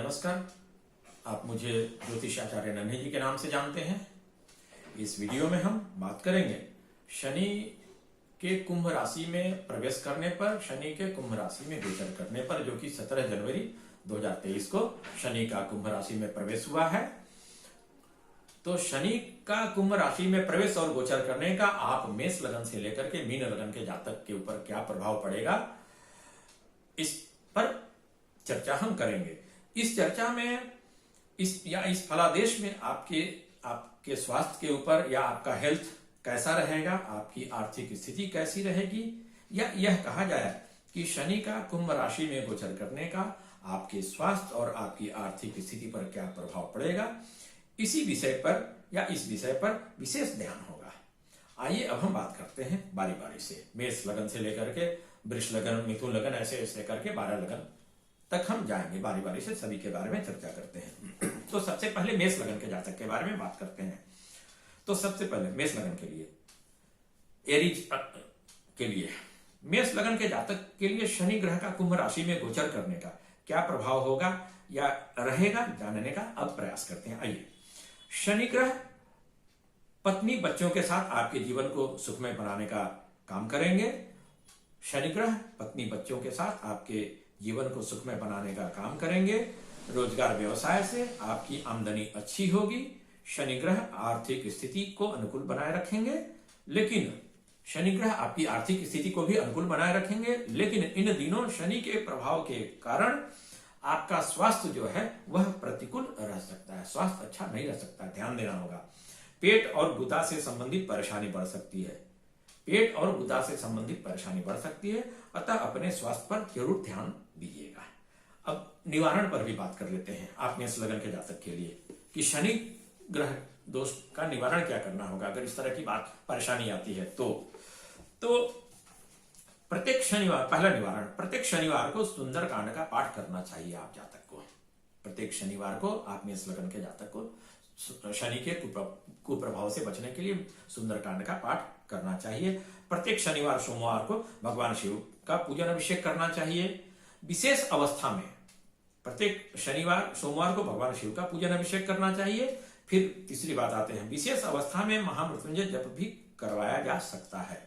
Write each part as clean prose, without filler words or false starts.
नमस्कार। आप मुझे ज्योतिषाचार्य नन्हे जी के नाम से जानते हैं। इस वीडियो में हम बात करेंगे शनि के कुंभ राशि में प्रवेश करने पर, शनि के कुंभ राशि में गोचर करने पर, जो कि 17 जनवरी 2023 को शनि का कुंभ राशि में प्रवेश हुआ है। तो शनि का कुंभ राशि में प्रवेश और गोचर करने का आप मेष लगन से लेकर के मीन लगन के जातक के ऊपर क्या प्रभाव पड़ेगा, इस पर चर्चा हम करेंगे। इस चर्चा में इस फलादेश में आपके स्वास्थ्य के ऊपर या आपका हेल्थ कैसा रहेगा, आपकी आर्थिक स्थिति कैसी रहेगी, या यह कहा जाए कि शनि का कुंभ राशि में गोचर करने का आपके स्वास्थ्य और आपकी आर्थिक स्थिति पर क्या प्रभाव पड़ेगा, इसी विषय पर या इस विषय पर विशेष ध्यान होगा। आइए अब हम बात करते हैं बारी बारी से, मेष लगन से लेकर के वृष लगन, मिथुन लगन, ऐसे ऐसे करके 12 लगन तक हम जाएंगे। बारी बारी से सभी के बारे में चर्चा करते हैं। तो सबसे पहले मेष लगन के जातक के बारे में बात करते हैं। तो सबसे पहले मेष लगन के लिए, एरीज के लिए, मेष लगन के जातक के लिए शनि ग्रह का कुंभ राशि में गोचर करने का क्या प्रभाव होगा या रहेगा, जानने का अब प्रयास करते हैं। आइए, शनि ग्रह पत्नी बच्चों के साथ आपके जीवन को सुखमय बनाने का काम करेंगे। शनि ग्रह पत्नी बच्चों के साथ आपके जीवन को सुखमय बनाने का काम करेंगे। रोजगार व्यवसाय से आपकी आमदनी अच्छी होगी। शनि ग्रह आर्थिक स्थिति को अनुकूल बनाए रखेंगे, लेकिन शनि ग्रह आपकी आर्थिक स्थिति को भी अनुकूल बनाए रखेंगे, लेकिन इन दिनों शनि के प्रभाव के कारण आपका स्वास्थ्य जो है वह प्रतिकूल रह सकता है। स्वास्थ्य अच्छा नहीं रह सकता, ध्यान देना होगा। पेट और गुदा से संबंधित परेशानी बढ़ सकती है। पेट और गुदा से संबंधित परेशानी बढ़ सकती है, अतः अपने स्वास्थ्य पर जरूर ध्यान दीजिएगा। अब निवारण पर भी बात कर लेते हैं आप मेष लगन के जातक के लिए कि शनि ग्रह दोष का निवारण क्या करना होगा अगर इस तरह की बात परेशानी आती है। तो प्रत्येक शनिवार, पहला निवारण, प्रत्येक शनिवार को सुंदरकांड का पाठ करना चाहिए आप जातक को। प्रत्येक शनिवार को आप मेष लगन के जातक को शनि के कुप्रभाव से बचने के लिए सुंदरकांड का पाठ करना चाहिए। प्रत्येक शनिवार सोमवार को भगवान शिव का पूजन अभिषेक करना चाहिए। विशेष अवस्था में प्रत्येक शनिवार सोमवार को भगवान शिव का पूजन अभिषेक करना चाहिए। फिर तीसरी बात आते हैं, विशेष अवस्था में महामृत्युंजय जप भी करवाया जा सकता है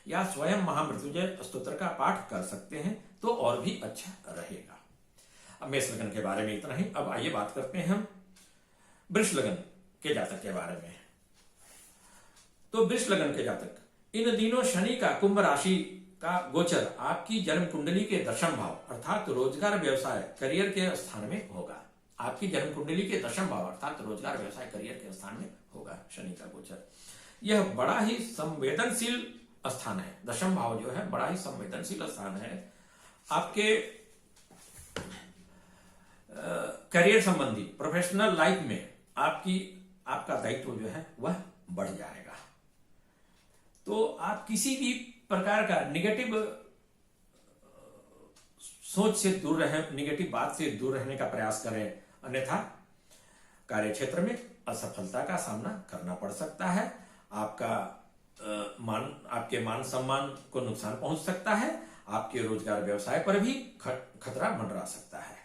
या स्वयं महामृत्युंजय स्तोत्र का पाठ कर सकते हैं तो और भी अच्छा रहेगा। अब मेष लगन के बारे में इतना ही। अब आइए बात करते हैं हम वृष लगन के जातक के बारे में। तो वृष लगन के जातक, इन दिनों शनि का कुंभ राशि का गोचर आपकी जन्म कुंडली के दशम भाव अर्थात रोजगार व्यवसाय करियर के स्थान में होगा। आपकी जन्म कुंडली के दशम भाव अर्थात रोजगार व्यवसाय करियर के स्थान में होगा शनि का गोचर। यह बड़ा ही संवेदनशील स्थान है। दशम भाव जो है बड़ा ही संवेदनशील स्थान है। आपके करियर संबंधी प्रोफेशनल लाइफ में आपका दायित्व जो है वह बढ़ जाएगा। तो आप किसी भी प्रकार का निगेटिव सोच से दूर रहे, निगेटिव बात से दूर रहने का प्रयास करें, अन्यथा कार्य क्षेत्र में असफलता का सामना करना पड़ सकता है। आपके मान सम्मान को नुकसान पहुंच सकता है। आपके रोजगार व्यवसाय पर भी खतरा मंडरा सकता है।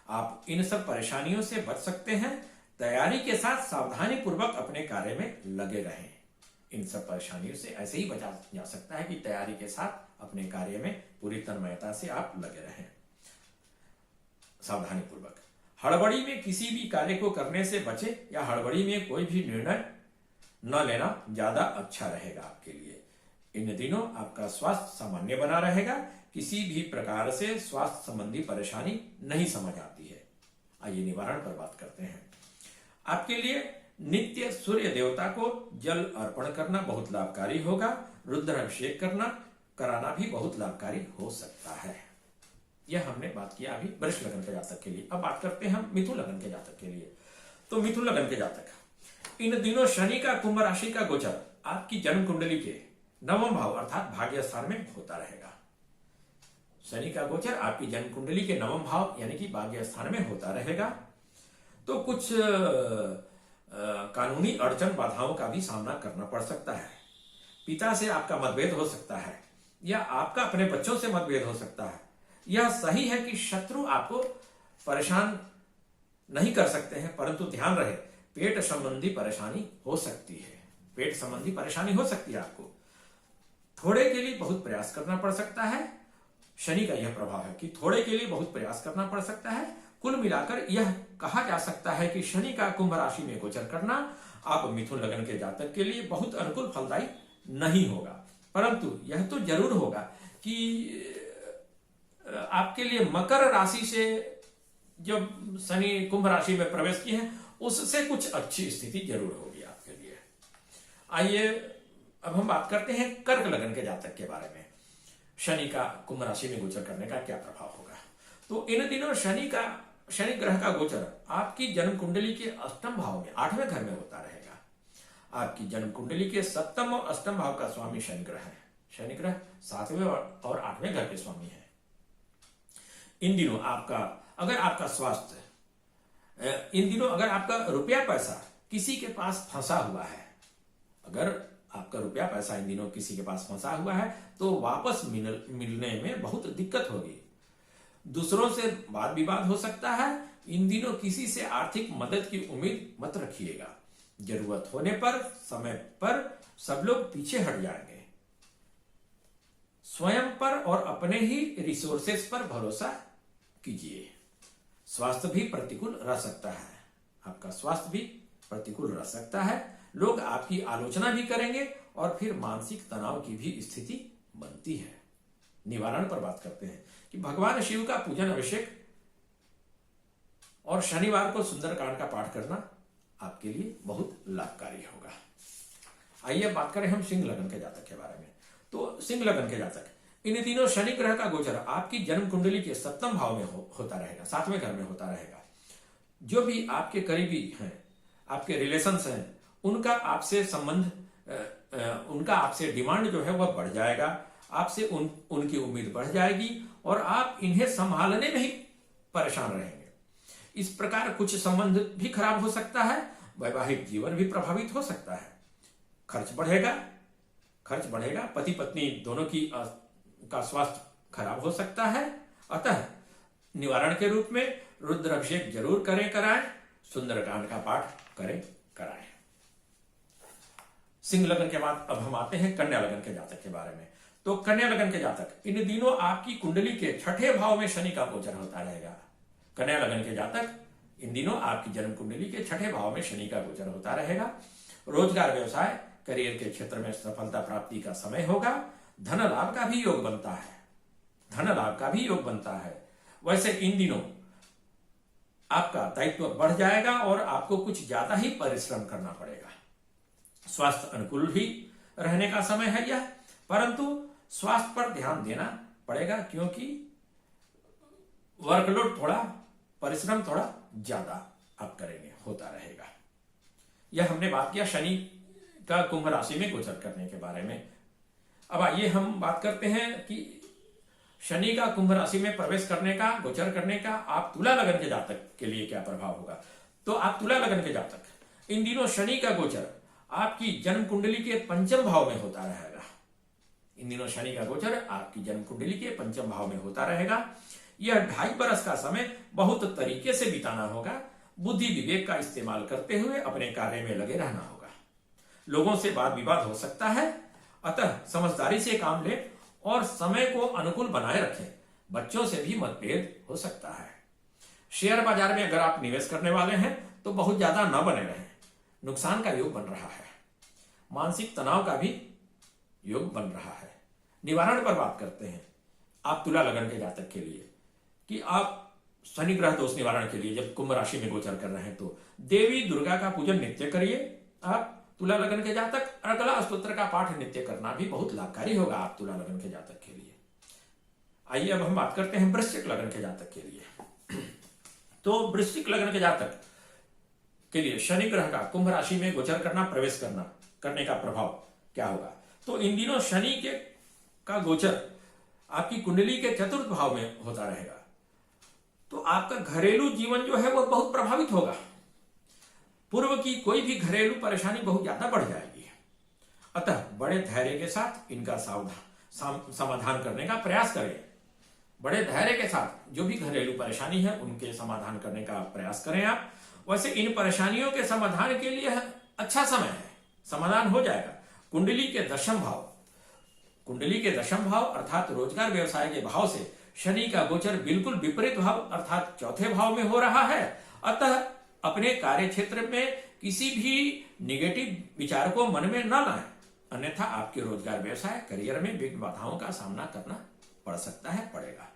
आप इन सब परेशानियों से बच सकते हैं। तैयारी के साथ सावधानी पूर्वक अपने कार्य में लगे रहें। इन सब परेशानियों से ऐसे ही बचा जा सकता है कि तैयारी के साथ अपने कार्य में पूरी तन्मयता से आप लगे रहें, सावधानी पूर्वक। हड़बड़ी में किसी भी कार्य को करने से बचे या हड़बड़ी में कोई भी निर्णय न लेना ज्यादा अच्छा रहेगा आपके लिए। इन दिनों आपका स्वास्थ्य सामान्य बना रहेगा। किसी भी प्रकार से स्वास्थ्य संबंधी परेशानी नहीं समझ आती है। आइए निवारण पर बात करते हैं। आपके लिए नित्य सूर्य देवता को जल अर्पण करना बहुत लाभकारी होगा। रुद्र अभिषेक कराना भी बहुत लाभकारी हो सकता है। यह हमने बात किया अभी वृष लगन के जातक के लिए। अब बात करते हैं हम मिथुन लगन के जातक के लिए। तो मिथुन लगन के जातक, इन दिनों शनि का कुंभ राशि का गोचर आपकी जन्म कुंडली के नवम भाव अर्थात भाग्य स्थान में होता रहेगा। शनि का गोचर आपकी जन्म कुंडली के नवम भाव यानी कि भाग्य स्थान में होता रहेगा। तो कुछ कानूनी अड़चन बाधाओं का भी सामना करना पड़ सकता है। पिता से आपका मतभेद हो सकता है या आपका अपने बच्चों से मतभेद हो सकता है। यह सही है कि शत्रु आपको परेशान नहीं कर सकते हैं, परंतु ध्यान रहे पेट संबंधी परेशानी हो सकती है। पेट संबंधी परेशानी हो सकती है आपको। थोड़े के लिए बहुत प्रयास करना पड़ सकता है। शनि का यह प्रभाव है कि थोड़े के लिए बहुत प्रयास करना पड़ सकता है। कुल मिलाकर यह कहा जा सकता है कि शनि का कुंभ राशि में गोचर करना आप मिथुन लग्न के जातक के लिए बहुत अनुकूल फलदायी नहीं होगा, परंतु यह तो जरूर होगा कि आपके लिए मकर राशि से जब शनि कुंभ राशि में प्रवेश किए हैं उससे कुछ अच्छी स्थिति जरूर होगी आपके लिए। आइए अब हम बात करते हैं कर्क लग्न के जातक के बारे में। शनि का कुंभ राशि में गोचर करने का क्या प्रभाव होगा। तो इन दिनों शनि ग्रह का गोचर आपकी जन्म कुंडली के अष्टम भाव में 8वें घर में होता रहेगा। आपकी जन्म कुंडली के 7वें और अष्टम भाव का स्वामी शनि ग्रह है। शनि ग्रह 7वें और 8वें घर के स्वामी है। इन दिनों अगर आपका रुपया पैसा किसी के पास फंसा हुआ है, अगर आपका रुपया पैसा इन दिनों किसी के पास फंसा हुआ है तो वापस मिलने में बहुत दिक्कत होगी। दूसरों से वाद विवाद हो सकता है। इन दिनों किसी से आर्थिक मदद की उम्मीद मत रखिएगा। जरूरत होने पर समय पर सब लोग पीछे हट जाएंगे। स्वयं पर और अपने ही रिसोर्सेस पर भरोसा कीजिए। स्वास्थ्य भी प्रतिकूल रह सकता है। आपका स्वास्थ्य भी प्रतिकूल रह सकता है। लोग आपकी आलोचना भी करेंगे और फिर मानसिक तनाव की भी स्थिति बनती है। निवारण पर बात करते हैं कि भगवान शिव का पूजन अभिषेक और शनिवार को सुंदरकांड का पाठ करना आपके लिए बहुत लाभकारी होगा। आइए बात करें हम सिंह लग्न के जातक के बारे में। तो सिंह लग्न के जातक इन दिनों शनि ग्रह का गोचर आपकी जन्म कुंडली के 7वें भाव में होता रहेगा, 7वें घर में होता रहेगा। जो भी आपके करीबी हैं, आपके रिलेशंस हैं, उनका आपसे संबंध, उनका आपसे डिमांड जो है वह बढ़ जाएगा। आपसे उनकी उम्मीद बढ़ जाएगी और आप इन्हें संभालने में ही परेशान रहेंगे। इस प्रकार कुछ संबंध भी खराब हो सकता है। वैवाहिक जीवन भी प्रभावित हो सकता है। खर्च बढ़ेगा। पति पत्नी दोनों का स्वास्थ्य खराब हो सकता है। अतः निवारण के रूप में रुद्राभिषेक जरूर कराएं। सुंदरकांड का पाठ कराएं। सिंह लग्न के बाद अब हम आते हैं कन्या लग्न के जातक के बारे में। तो कन्या लग्न के जातक इन दिनों आपकी कुंडली के 6ठे भाव में शनि का गोचर होता रहेगा। कन्या लग्न के जातक इन दिनों आपकी जन्म कुंडली के 6ठे भाव में शनि का गोचर होता रहेगा। रोजगार, व्यवसाय, करियर के क्षेत्र में सफलता प्राप्ति का समय होगा। धन लाभ का भी योग बनता है। वैसे इन दिनों आपका दायित्व बढ़ जाएगा और आपको कुछ ज्यादा ही परिश्रम करना पड़ेगा। स्वास्थ्य अनुकूल भी रहने का समय है यह, परंतु स्वास्थ्य पर ध्यान देना पड़ेगा क्योंकि वर्कलोड परिश्रम थोड़ा ज्यादा आप करेंगे, होता रहेगा। यह हमने बात किया शनि का कुंभ राशि में गोचर करने के बारे में। अब आइए हम बात करते हैं कि शनि का कुंभ राशि में प्रवेश करने का, गोचर करने का आप तुला लग्न के जातक के लिए क्या प्रभाव होगा। तो आप तुला लग्न के जातक इन दिनों शनि का गोचर आपकी जन्म कुंडली के 5वें भाव में होता रहेगा। इन दिनों शनि का गोचर आपकी जन्म कुंडली के 5वें भाव में होता रहेगा। यह 2.5 बरस का समय बहुत तरीके से बिताना होगा। बुद्धि विवेक का इस्तेमाल करते हुए अपने कार्य में लगे रहना होगा। लोगों से वाद विवाद हो सकता है, अतः समझदारी से काम ले और समय को अनुकूल बनाए रखें। बच्चों से भी मतभेद हो सकता है। शेयर बाजार में अगर आप निवेश करने वाले हैं तो बहुत ज्यादा न बने रहें। नुकसान का योग बन रहा है। मानसिक तनाव का भी योग बन रहा है। निवारण पर बात करते हैं आप तुला लग्न के जातक के लिए कि आप शनि ग्रह दोष निवारण के लिए जब कुंभ राशि में गोचर कर रहे हैं तो देवी दुर्गा का पूजन नित्य करिए। आप तुला लग्न के जातक अर्गला स्तोत्र का पाठ नित्य करना भी बहुत लाभकारी होगा आप तुला लग्न के जातक के लिए। आइए अब हम बात करते हैं वृश्चिक लग्न के जातक के लिए। तो वृश्चिक लग्न के जातक के लिए शनि ग्रह का कुंभ राशि में गोचर करना, प्रवेश करने का प्रभाव क्या होगा। तो इन दिनों शनि का गोचर आपकी कुंडली के 4th भाव में होता रहेगा। तो आपका घरेलू जीवन जो है वह बहुत प्रभावित होगा। पूर्व की कोई भी घरेलू परेशानी बहुत ज्यादा बढ़ जाएगी। अतः बड़े धैर्य के साथ इनका समाधान करने का प्रयास करें। बड़े धैर्य के साथ जो भी घरेलू परेशानी है उनके समाधान करने का प्रयास करें आप। वैसे इन परेशानियों के समाधान के लिए अच्छा समय है, समाधान हो जाएगा। कुंडली के दशम भाव अर्थात रोजगार व्यवसाय के भाव से शनि का गोचर बिल्कुल विपरीत भाव अर्थात चौथे भाव में हो रहा है। अतः अपने कार्य क्षेत्र में किसी भी निगेटिव विचार को मन में न लाएं, अन्यथा आपके रोजगार व्यवसाय करियर में विघ्न बाधाओं का सामना करना पड़ सकता है, पड़ेगा।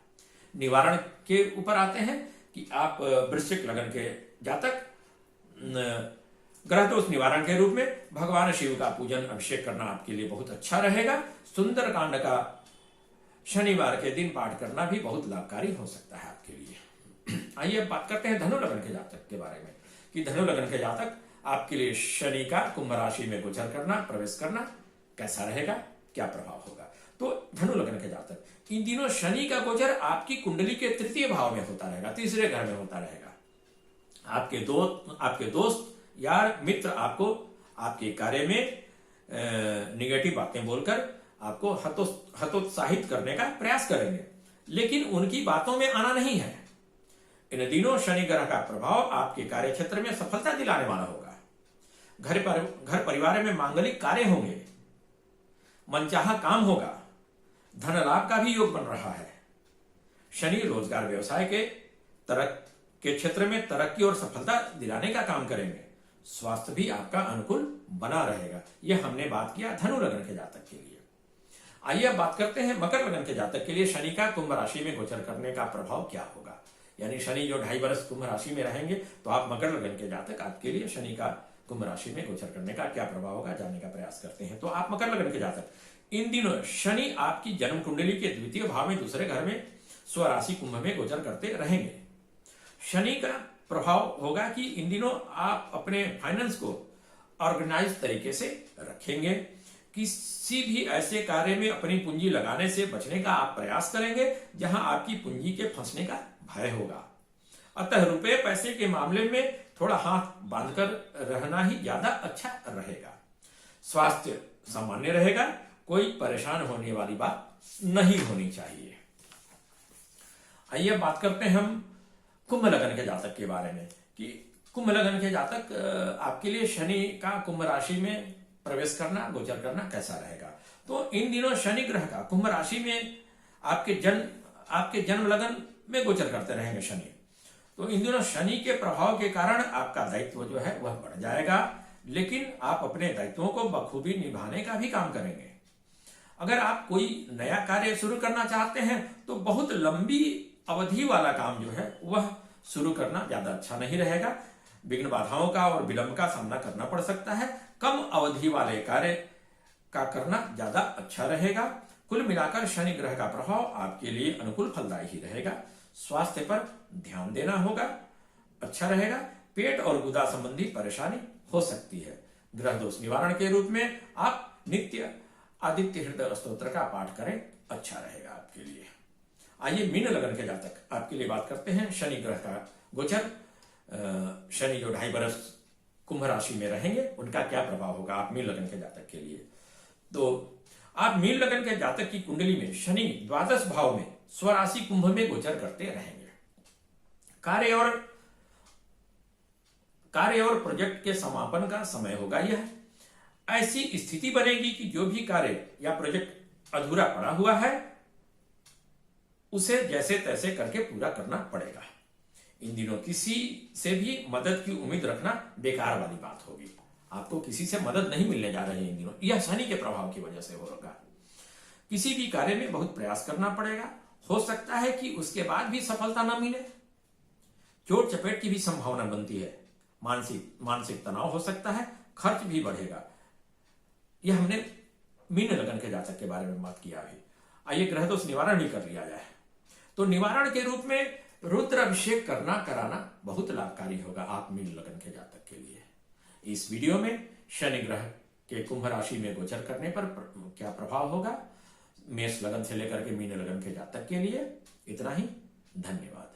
निवारण के ऊपर आते हैं कि आप वृश्चिक लगन के जातक ग्रह दोष निवारण के रूप में भगवान शिव का पूजन अभिषेक करना आपके लिए बहुत अच्छा रहेगा। सुंदरकांड का शनिवार के दिन पाठ करना भी बहुत लाभकारी हो सकता है आपके लिए। आइए अब बात करते हैं धनु लगन के जातक के बारे में कि धनु लगन के जातक आपके लिए शनि का कुंभ राशि में गोचर करना, प्रवेश करना कैसा रहेगा, क्या प्रभाव होगा। तो धनु लगन के जातक इन दिनों शनि का गोचर आपकी कुंडली के तृतीय भाव में होता रहेगा, तीसरे घर में होता रहेगा। आपके दोस्त यार मित्र आपको आपके कार्य में निगेटिव बातें बोलकर आपको हतोत्साहित करने का प्रयास करेंगे, लेकिन उनकी बातों में आना नहीं है। इन दिनों शनि ग्रह का प्रभाव आपके कार्य क्षेत्र में सफलता दिलाने वाला होगा। घर परिवार में मांगलिक कार्य होंगे, मनचाहा काम होगा, धन लाभ का भी योग बन रहा है। शनि रोजगार व्यवसाय के क्षेत्र में तरक्की और सफलता दिलाने का काम करेंगे। स्वास्थ्य भी आपका अनुकूल बना रहेगा। यह हमने बात किया धनु लगन के जातक के लिए। आइए अब बात करते हैं मकर लगन के जातक के लिए शनि का कुंभ राशि में गोचर करने का प्रभाव क्या होगा। यानी शनि जो 2.5 वर्ष कुंभ राशि में रहेंगे, तो आप मकर लगन के जातक आपके लिए शनि का कुंभ राशि में गोचर करने का क्या प्रभाव होगा जानने का प्रयास करते हैं। तो आप मकर लगन के जातक इन दिनों शनि आपकी जन्म कुंडली के द्वितीय भाव में दूसरे घर में स्वराशि कुंभ में गोचर करते रहेंगे। शनि का प्रभाव होगा कि इन दिनों आप अपने फाइनेंस को ऑर्गेनाइज तरीके से रखेंगे। किसी भी ऐसे कार्य में अपनी पूंजी लगाने से बचने का आप प्रयास करेंगे जहां आपकी पूंजी के फंसने का भय होगा। अतः रुपए पैसे के मामले में थोड़ा हाथ बांधकर रहना ही ज्यादा अच्छा रहेगा। स्वास्थ्य सामान्य रहेगा, कोई परेशान होने वाली बात नहीं होनी चाहिए। आइए बात करते हैं हम कुंभ लगन के जातक के बारे में कि कुंभ लगन के जातक आपके लिए शनि का कुंभ राशि में प्रवेश करना, गोचर करना कैसा रहेगा। तो इन दिनों शनि ग्रह का कुंभ राशि में आपके जन्म लगन में गोचर करते रहेंगे शनि। तो इन दिनों शनि के प्रभाव के कारण आपका दायित्व जो है वह बढ़ जाएगा, लेकिन आप अपने दायित्वों को बखूबी निभाने का भी काम करेंगे। अगर आप कोई नया कार्य शुरू करना चाहते हैं तो बहुत लंबी अवधि वाला काम जो है वह शुरू करना ज्यादा अच्छा नहीं रहेगा। विघ्न बाधाओं का और विलंब का सामना करना पड़ सकता है। कम अवधि वाले कार्य का करना ज्यादा अच्छा रहेगा। कुल मिलाकर शनि ग्रह का प्रभाव आपके लिए अनुकूल फलदायी ही रहेगा। स्वास्थ्य पर ध्यान देना होगा, अच्छा रहेगा। पेट और गुदा संबंधी परेशानी हो सकती है। ग्रह दोष निवारण के रूप में आप नित्य आदित्य हृदय स्तोत्र का पाठ करें, अच्छा रहेगा आपके लिए। आइए मीन लगन के जातक आपके लिए बात करते हैं शनि ग्रह का गोचर। शनि जो 2.5 वर्ष कुंभ राशि में रहेंगे, उनका क्या प्रभाव होगा आप मीन लगन के जातक के लिए। तो आप मीन लगन के जातक की कुंडली में शनि द्वादश भाव में स्वराशि कुंभ में गोचर करते रहेंगे। कार्य और प्रोजेक्ट के समापन का समय होगा। यह ऐसी स्थिति बनेगी कि जो भी कार्य या प्रोजेक्ट अधूरा पड़ा हुआ है उसे जैसे तैसे करके पूरा करना पड़ेगा। इन दिनों किसी से भी मदद की उम्मीद रखना बेकार वाली बात होगी। आपको किसी से मदद नहीं मिलने जा रही है इन दिनों, यह शनि के प्रभाव की वजह से होगा। किसी भी कार्य में बहुत प्रयास करना पड़ेगा। हो सकता है कि उसके बाद भी सफलता न मिले। चोट चपेट की भी संभावना बनती है। मानसिक तनाव हो सकता है, खर्च भी बढ़ेगा। यह हमने मीन लगन के जातक के बारे में बात किया अभी। आइए ग्रह दोष निवारण भी कर लिया जाए। तो निवारण के रूप में रुद्र अभिषेक कराना बहुत लाभकारी होगा आप मीन लगन के जातक के लिए। इस वीडियो में शनि ग्रह के कुंभ राशि में गोचर करने पर क्या प्रभाव होगा मेष लगन से लेकर के मीन लगन के जातक के लिए, इतना ही। धन्यवाद।